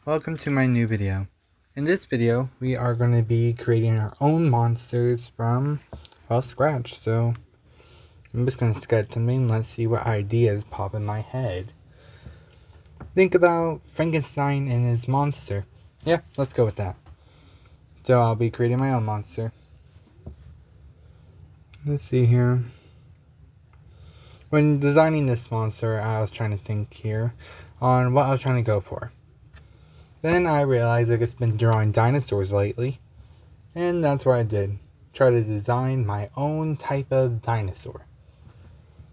Welcome to my new video. In this video, we are going to be creating our own monsters from, scratch. So, I'm just going to sketch something. Let's see what ideas pop in my head. Think about Frankenstein and his monster. Yeah, let's go with that. So, I'll be creating my own monster. Let's see here. When designing this monster, I was trying to think here on what I was trying to go for. Then I realized I've just been drawing dinosaurs lately, and that's what I did. Try to design my own type of dinosaur.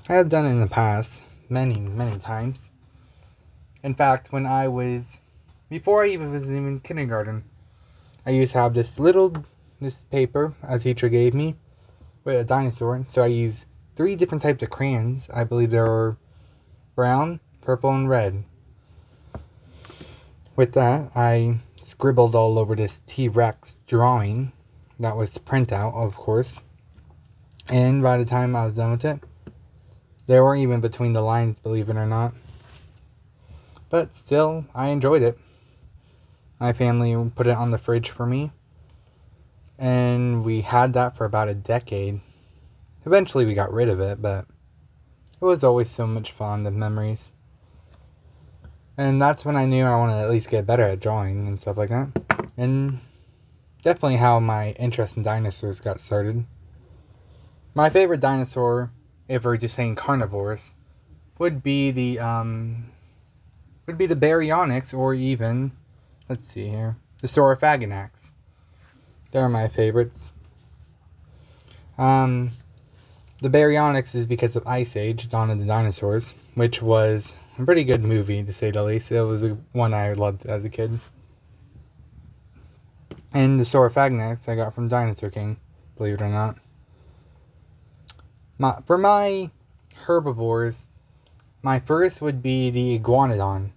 I have done it in the past, many times. In fact, before I even was in kindergarten, I used to have this paper a teacher gave me with a dinosaur. So I used 3 different types of crayons. I believe there were brown, purple, and red. With that, I scribbled all over this T-Rex drawing. That was the printout, of course. And by the time I was done with it, they weren't even between the lines, believe it or not. But still, I enjoyed it. My family put it on the fridge for me. And we had that for about a decade. Eventually we got rid of it, but it was always so much fun, the memories. And that's when I knew I wanted to at least get better at drawing and stuff like that. And definitely how my interest in dinosaurs got started. My favorite dinosaur, if we're just saying carnivores, would be the Baryonyx, or even, let's see here, the Saurophaganax. They're my favorites. The Baryonyx is because of Ice Age, Dawn of the Dinosaurs, which was a pretty good movie, to say the least. It was one I loved as a kid. And the Saurophaganax I got from Dinosaur King, believe it or not. For my herbivores, my first would be the Iguanodon.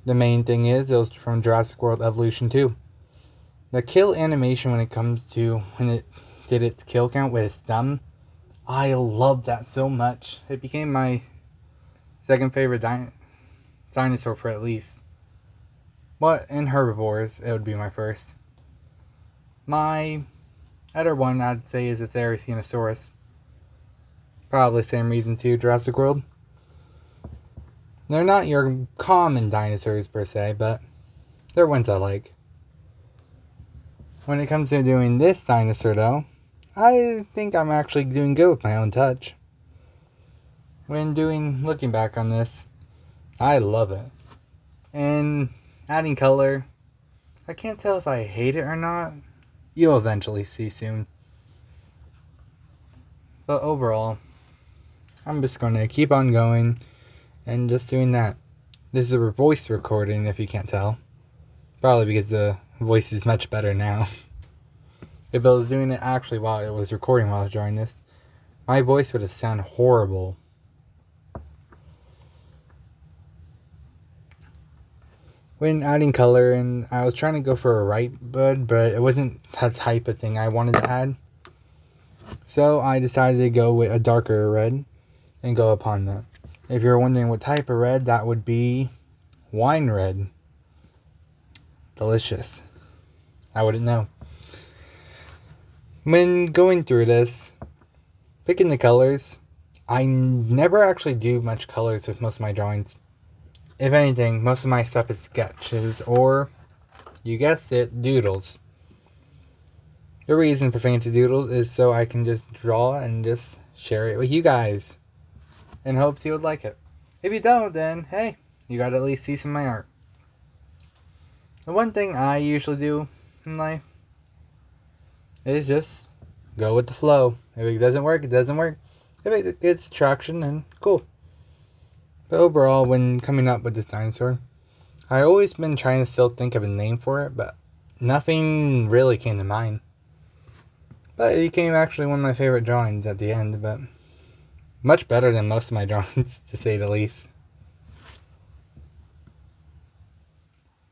The main thing is, it was from Jurassic World Evolution 2. The kill animation when it did its kill count with its thumb, I loved that so much. It became my second favorite dinosaur for at least. But in herbivores, it would be my first. My other one I'd say is the Therizinosaurus. Probably the same reason too, Jurassic World. They're not your common dinosaurs per se, but they're ones I like. When it comes to doing this dinosaur though, I think I'm actually doing good with my own touch. Looking back on this, I love it. And adding color, I can't tell if I hate it or not. You'll eventually see soon. But overall, I'm just going to keep on going and just doing that. This is a voice recording, if you can't tell. Probably because the voice is much better now. If I was doing it actually while it was recording while I was drawing this, my voice would have sounded horrible. When adding color, and I was trying to go for a right bud, but it wasn't that type of thing I wanted to add. So I decided to go with a darker red and go upon that. If you're wondering what type of red, that would be wine red. Delicious. I wouldn't know. When going through this, picking the colors, I never actually do much colors with most of my drawings. If anything, most of my stuff is sketches or, you guessed it, doodles. The reason for fancy doodles is so I can just draw and just share it with you guys in hopes you would like it. If you don't, then hey, you gotta at least see some of my art. The one thing I usually do in life is just go with the flow. If it doesn't work, it doesn't work. If it gets traction, then cool. But overall, when coming up with this dinosaur, I always been trying to still think of a name for it, but nothing really came to mind. But it became actually one of my favorite drawings at the end, but much better than most of my drawings, to say the least.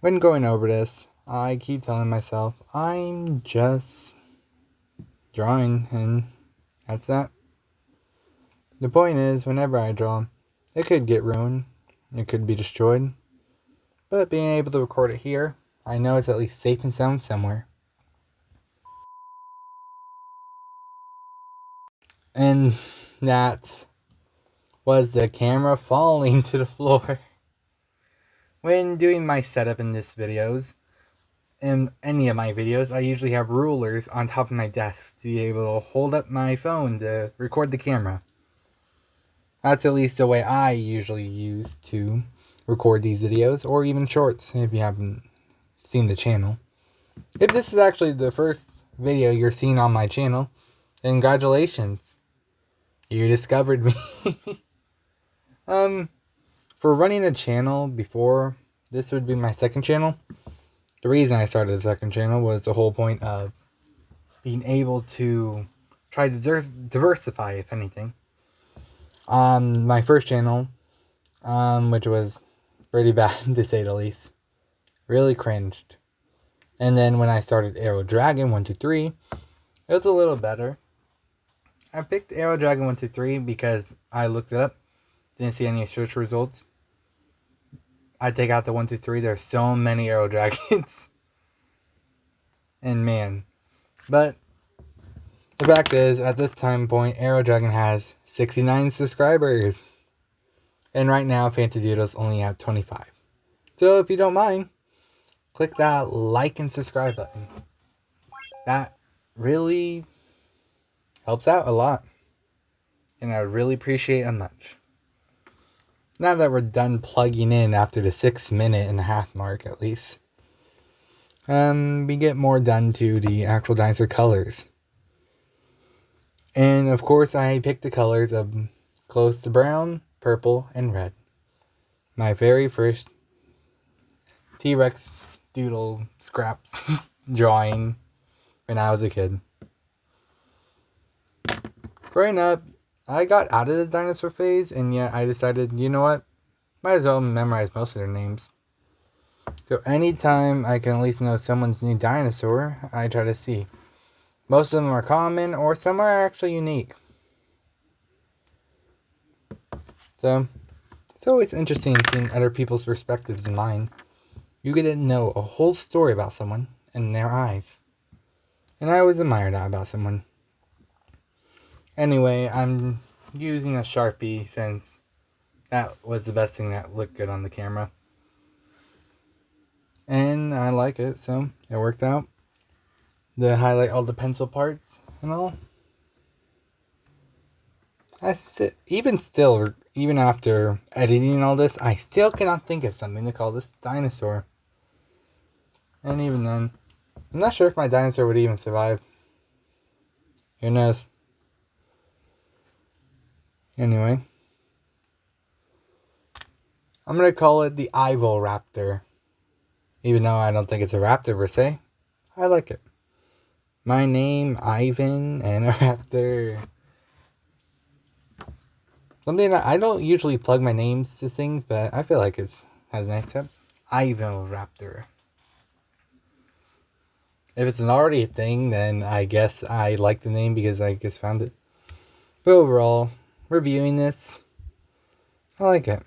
When going over this, I keep telling myself, I'm just drawing, and that's that. The point is, whenever I draw, it could get ruined, it could be destroyed, But being able to record it here, I know it's at least safe and sound somewhere. And that was the camera falling to the floor. When doing my setup in this videos, in any of my videos, I usually have rulers on top of my desk to be able to hold up my phone to record the camera. That's at least the way I usually use to record these videos, or even shorts if you haven't seen the channel. If this is actually the first video you're seeing on my channel, congratulations. You discovered me. For running a channel before, this would be my second channel. The reason I started a second channel was the whole point of being able to try to diversify, if anything. My first channel, which was pretty bad to say the least, really cringed. And then when I started Arrow Dragon 123, it was a little better. I picked Arrow Dragon 123 because I looked it up, didn't see any search results. I take out the 123, there's so many Arrow Dragons. And man, but the fact is, at this time point, Arrow Dragon has 69 subscribers. And right now, Fancy Doodles only have 25. So if you don't mind, click that like and subscribe button. That really helps out a lot. And I would really appreciate it much. Now that we're done plugging in after the 6.5 minute mark at least, we get more done to the actual dinosaur colors. And of course I picked the colors of close to brown, purple, and red. My very first T-Rex doodle scraps drawing when I was a kid. Growing up, I got out of the dinosaur phase, and yet I decided, you know what? Might as well memorize most of their names. So anytime I can at least know someone's new dinosaur, I try to see. Most of them are common, or some are actually unique. So, it's always interesting seeing other people's perspectives in mine. You get to know a whole story about someone in their eyes. And I always admire that about someone. Anyway, I'm using a Sharpie since that was the best thing that looked good on the camera. And I like it, so it worked out. To highlight all the pencil parts and all. Even after editing all this, I still cannot think of something to call this dinosaur. And even then, I'm not sure if my dinosaur would even survive. Who knows? Anyway, I'm going to call it the Ivolraptor. Even though I don't think it's a raptor per se, I like it. My name, Ivan, and a raptor. Something that I don't usually plug my names to things, but I feel like it has a nice tip. Ivolraptor. If it's already a thing, then I guess I like the name because I just found it. But overall, reviewing this, I like it.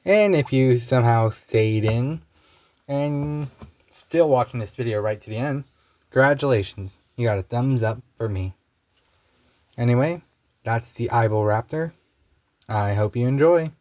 And if you somehow stayed in and still watching this video right to the end, congratulations. You got a thumbs up for me. Anyway, that's the Ivolraptor. I hope you enjoy.